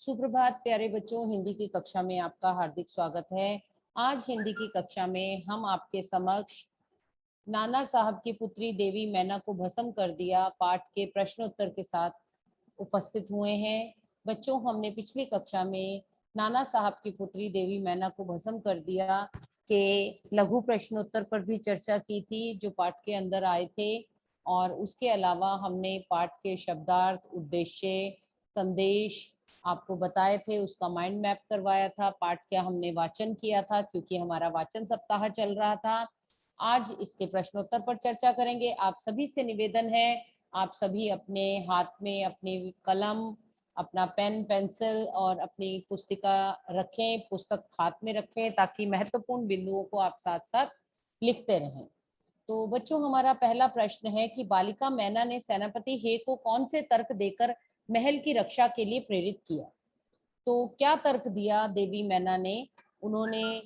सुप्रभात प्यारे बच्चों, हिंदी की कक्षा में आपका हार्दिक स्वागत है। आज हिंदी की कक्षा में हम आपके समक्ष नाना साहब की पुत्री देवी मैना को भस्म कर दिया पाठ के प्रश्नोत्तर के साथ उपस्थित हुए हैं। बच्चों, हमने पिछली कक्षा में नाना साहब की पुत्री देवी मैना को भस्म कर दिया के लघु प्रश्नोत्तर पर भी चर्चा की थी जो पाठ के अंदर आए थे, और उसके अलावा हमने पाठ के शब्दार्थ, उद्देश्य, संदेश आपको बताए थे, उसका माइंड मैप करवाया था। पाठ का हमने वाचन किया था क्योंकि हमारा वाचन सप्ताह चल रहा था। आज इसके प्रश्नोत्तर पर चर्चा करेंगे। आप सभी से निवेदन है, आप सभी अपने हाथ में अपनी कलम, अपना पेन, पेंसिल और अपनी पुस्तिका रखें, पुस्तक हाथ में रखें ताकि महत्वपूर्ण बिंदुओं को आप साथ साथ लिखते रहें। तो बच्चों, हमारा पहला प्रश्न है कि बालिका मैना ने सेनापति हे को कौन से तर्क देकर महल की रक्षा के लिए प्रेरित किया? तो क्या तर्क दिया देवी मैना ने? उन्होंने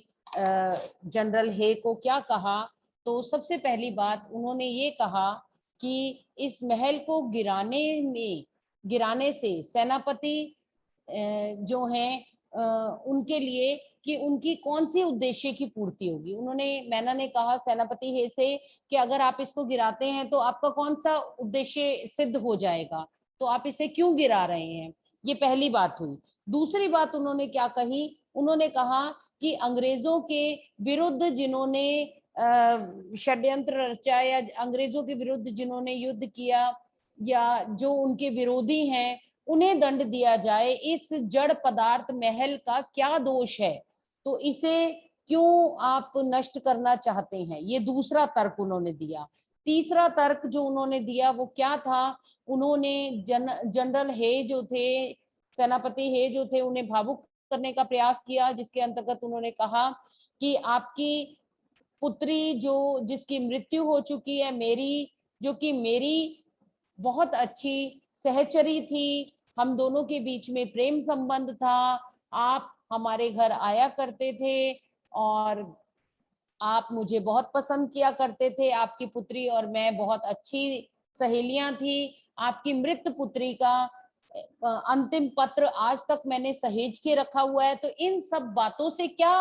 जनरल हे को क्या कहा? तो सबसे पहली बात उन्होंने ये कहा कि इस महल को गिराने से सेनापति जो हैं उनके लिए कि उनकी कौन सी उद्देश्य की पूर्ति होगी। मैना ने कहा सेनापति हे से कि अगर आप इसको गिराते हैं तो आपका कौन सा उद्देश्य सिद्ध हो जाएगा, तो आप इसे क्यों गिरा रहे हैं। ये पहली बात हुई। दूसरी बात उन्होंने क्या कही? उन्होंने कहा कि अंग्रेजों के विरुद्ध जिन्होंने षड्यंत्र रचा या अंग्रेजों के विरुद्ध जिन्होंने युद्ध किया या जो उनके विरोधी हैं उन्हें दंड दिया जाए। इस जड़ पदार्थ महल का क्या दोष है, तो इसे क्यों आप नष्ट करना चाहते हैं? ये दूसरा तर्क उन्होंने दिया। तीसरा तर्क जो उन्होंने दिया वो क्या था? उन्होंने जनरल हे जो थे, सेनापति हे जो थे, उन्हें भावुक करने का प्रयास किया, जिसके अंतर्गत उन्होंने कहा कि आपकी पुत्री जो जिसकी मृत्यु हो चुकी है, जो कि मेरी बहुत अच्छी सहचरी थी, हम दोनों के बीच में प्रेम संबंध था, आप हमारे घर आया करते थे और आप मुझे बहुत पसंद किया करते थे, आपकी पुत्री और मैं बहुत अच्छी सहेलियां थी। आपकी मृत पुत्री का अंतिम पत्र आज तक मैंने सहेज के रखा हुआ है। तो इन सब बातों से क्या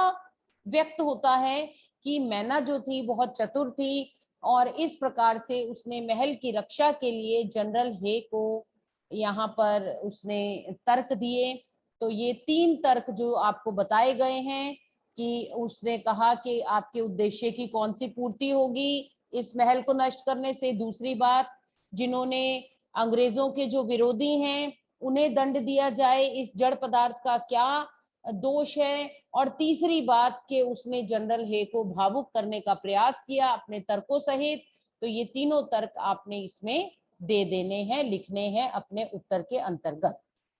व्यक्त होता है कि मैना जो थी बहुत चतुर थी और इस प्रकार से उसने महल की रक्षा के लिए जनरल हे को यहाँ पर उसने तर्क दिए। तो ये तीन तर्क जो आपको बताए गए हैं कि उसने कहा कि आपके उद्देश्य की कौन सी पूर्ति होगी इस महल को नष्ट करने से। दूसरी बात, जिन्होंने अंग्रेजों के जो विरोधी हैं उन्हें दंड दिया जाए, इस जड़ पदार्थ का क्या दोष है। और तीसरी बात कि उसने जनरल हे को भावुक करने का प्रयास किया अपने तर्कों सहित। तो ये तीनों तर्क आपने इसमें दे देने हैं, लिखने हैं अपने उत्तर के अंतर्गत।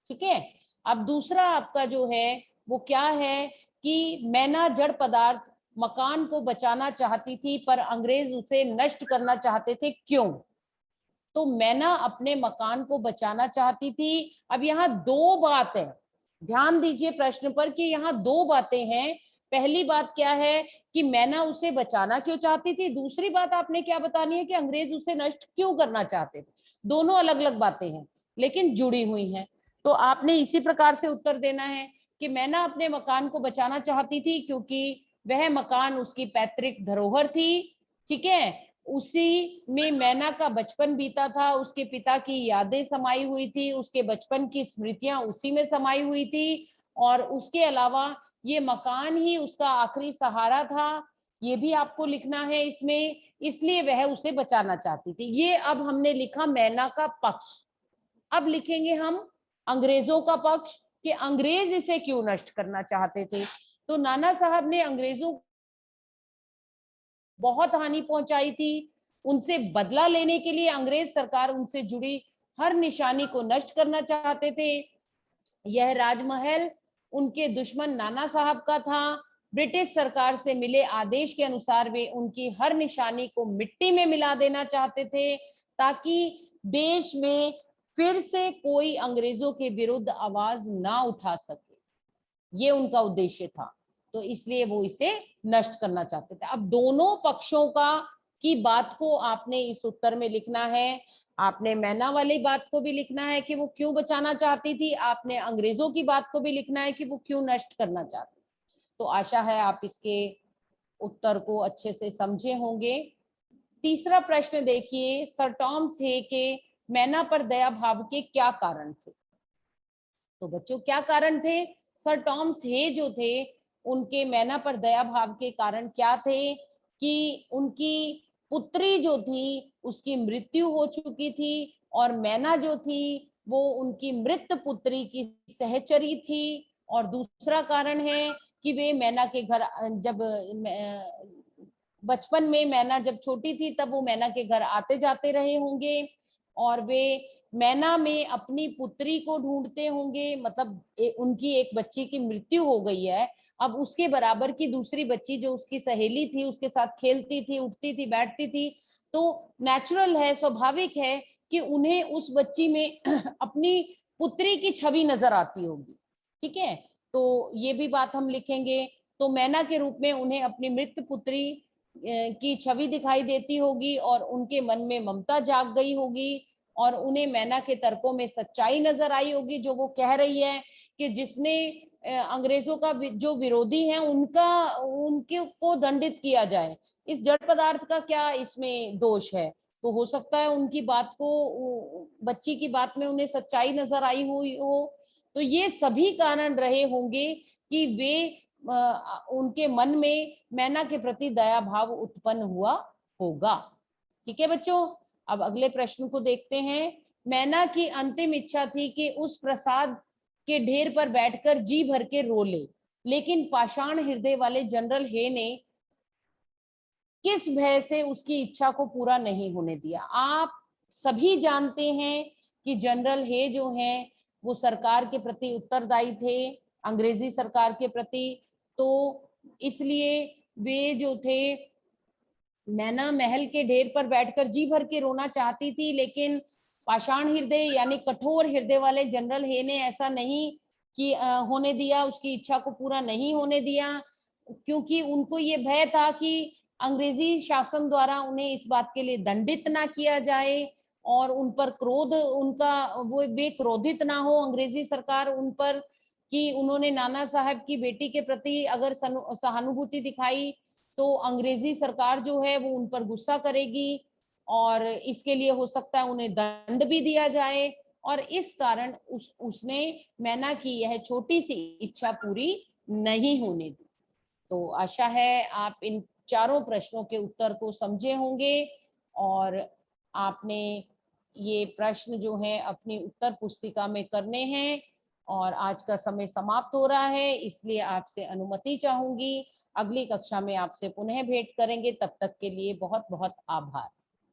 ठीक है। अब दूसरा आपका जो है वो क्या है कि मैना जड़ पदार्थ मकान को बचाना चाहती थी पर अंग्रेज उसे नष्ट करना चाहते थे, क्यों? तो मैना अपने मकान को बचाना चाहती थी। अब यहाँ दो बात है, ध्यान दीजिए प्रश्न पर कि यहाँ दो बातें हैं। पहली बात क्या है कि मैना उसे बचाना क्यों चाहती थी, दूसरी बात आपने क्या बतानी है कि अंग्रेज उसे नष्ट क्यों करना चाहते थे। दोनों अलग अलग बातें हैं लेकिन जुड़ी हुई हैं। तो आपने इसी प्रकार से उत्तर देना है कि मैना अपने मकान को बचाना चाहती थी क्योंकि वह मकान उसकी पैतृक धरोहर थी। ठीक है। उसी में मैना का बचपन बीता था, उसके पिता की यादें समाई हुई थी, उसके बचपन की स्मृतियां उसी में समाई हुई थी, और उसके अलावा ये मकान ही उसका आखिरी सहारा था। ये भी आपको लिखना है इसमें, इसलिए वह उसे बचाना चाहती थी। ये अब हमने लिखा मैना का पक्ष। अब लिखेंगे हम अंग्रेजों का पक्ष कि अंग्रेज इसे क्यों नष्ट करना चाहते थे। तो नाना साहब ने अंग्रेजों बहुत हानि पहुंचाई थी, उनसे बदला लेने के लिए अंग्रेज सरकार उनसे जुड़ी हर निशानी को नष्ट करना चाहते थे। यह राजमहल उनके दुश्मन नाना साहब का था। ब्रिटिश सरकार से मिले आदेश के अनुसार वे उनकी हर निशानी को मिट्टी में मिला देना चाहते थे ताकि देश में फिर से कोई अंग्रेजों के विरुद्ध आवाज ना उठा सके। ये उनका उद्देश्य था, तो इसलिए वो इसे नष्ट करना चाहते थे। अब दोनों पक्षों का की बात को आपने इस उत्तर में लिखना है। आपने मैना वाली बात को भी लिखना है कि वो क्यों बचाना चाहती थी, आपने अंग्रेजों की बात को भी लिखना है कि वो क्यों नष्ट करना चाहती। तो आशा है आप इसके उत्तर को अच्छे से समझे होंगे। तीसरा प्रश्न देखिए, सर टॉमस हे के मैना पर दया भाव के क्या कारण थे? तो बच्चों क्या कारण थे? सर टॉमस हे जो थे उनके मैना पर दया भाव के कारण क्या थे कि उनकी पुत्री जो थी उसकी मृत्यु हो चुकी थी और मैना जो थी वो उनकी मृत पुत्री की सहचरी थी। और दूसरा कारण है कि वे मैना के घर जब बचपन में मैना जब छोटी थी तब वो मैना के घर आते जाते रहे होंगे और वे मैना में अपनी पुत्री को ढूंढते होंगे। मतलब उनकी एक बच्ची की मृत्यु हो गई है, अब उसके बराबर की दूसरी बच्ची जो उसकी सहेली थी उसके साथ खेलती थी, उठती थी, बैठती थी, तो नेचुरल है, स्वाभाविक है कि उन्हें उस बच्ची में अपनी पुत्री की छवि नजर आती होगी। ठीक है, तो ये भी बात हम लिखेंगे। तो मैना के रूप में उन्हें अपनी मृत पुत्री की छवि दिखाई देती होगी और उनके मन में ममता जाग गई होगी और उन्हें मैना के तर्कों में सच्चाई नजर आई होगी, जो वो कह रही है कि जिसने अंग्रेजों का जो विरोधी है उनका उनके को दंडित किया जाए, इस जड़ पदार्थ का क्या इसमें दोष है। तो हो सकता है उनकी बात को, बच्ची की बात में उन्हें सच्चाई नजर आई हुई हो। तो ये सभी कारण रहे होंगे कि वे उनके मन में मैना के प्रति दया भाव उत्पन्न हुआ होगा। ठीक है बच्चों, अब अगले प्रश्न को देखते हैं। मैना की अंतिम इच्छा थी कि उस प्रसाद के ढेर पर बैठकर जी भर के रो ले, लेकिन पाषाण हृदय वाले जनरल हे ने किस भय से उसकी इच्छा को पूरा नहीं होने दिया? आप सभी जानते हैं कि जनरल हे जो हैं वो सरकार के प्रति उत्तरदायी थे, अंग्रेजी सरकार के प्रति। तो इसलिए वे जो थे मैना महल के ढेर पर बैठकर जी भर के रोना चाहती थी, लेकिन पाषाण हृदय यानी कठोर हृदय वाले जनरल हे ने ऐसा नहीं कि होने दिया, उसकी इच्छा को पूरा नहीं होने दिया, क्योंकि उनको ये भय था कि अंग्रेजी शासन द्वारा उन्हें इस बात के लिए दंडित ना किया जाए और उन पर क्रोध उनका वो वे क्रोधित ना हो अंग्रेजी सरकार उन पर कि उन्होंने नाना साहब की बेटी के प्रति अगर सहानुभूति दिखाई तो अंग्रेजी सरकार जो है वो उन पर गुस्सा करेगी और इसके लिए हो सकता है उन्हें दंड भी दिया जाए। और इस कारण उसने मैना की यह छोटी सी इच्छा पूरी नहीं होने दी। तो आशा है आप इन चारों प्रश्नों के उत्तर को समझे होंगे और आपने ये प्रश्न जो है अपनी उत्तर पुस्तिका में करने हैं। और आज का समय समाप्त हो रहा है, इसलिए आपसे अनुमति चाहूंगी। अगली कक्षा में आपसे पुनः भेंट करेंगे, तब तक के लिए बहुत बहुत आभार।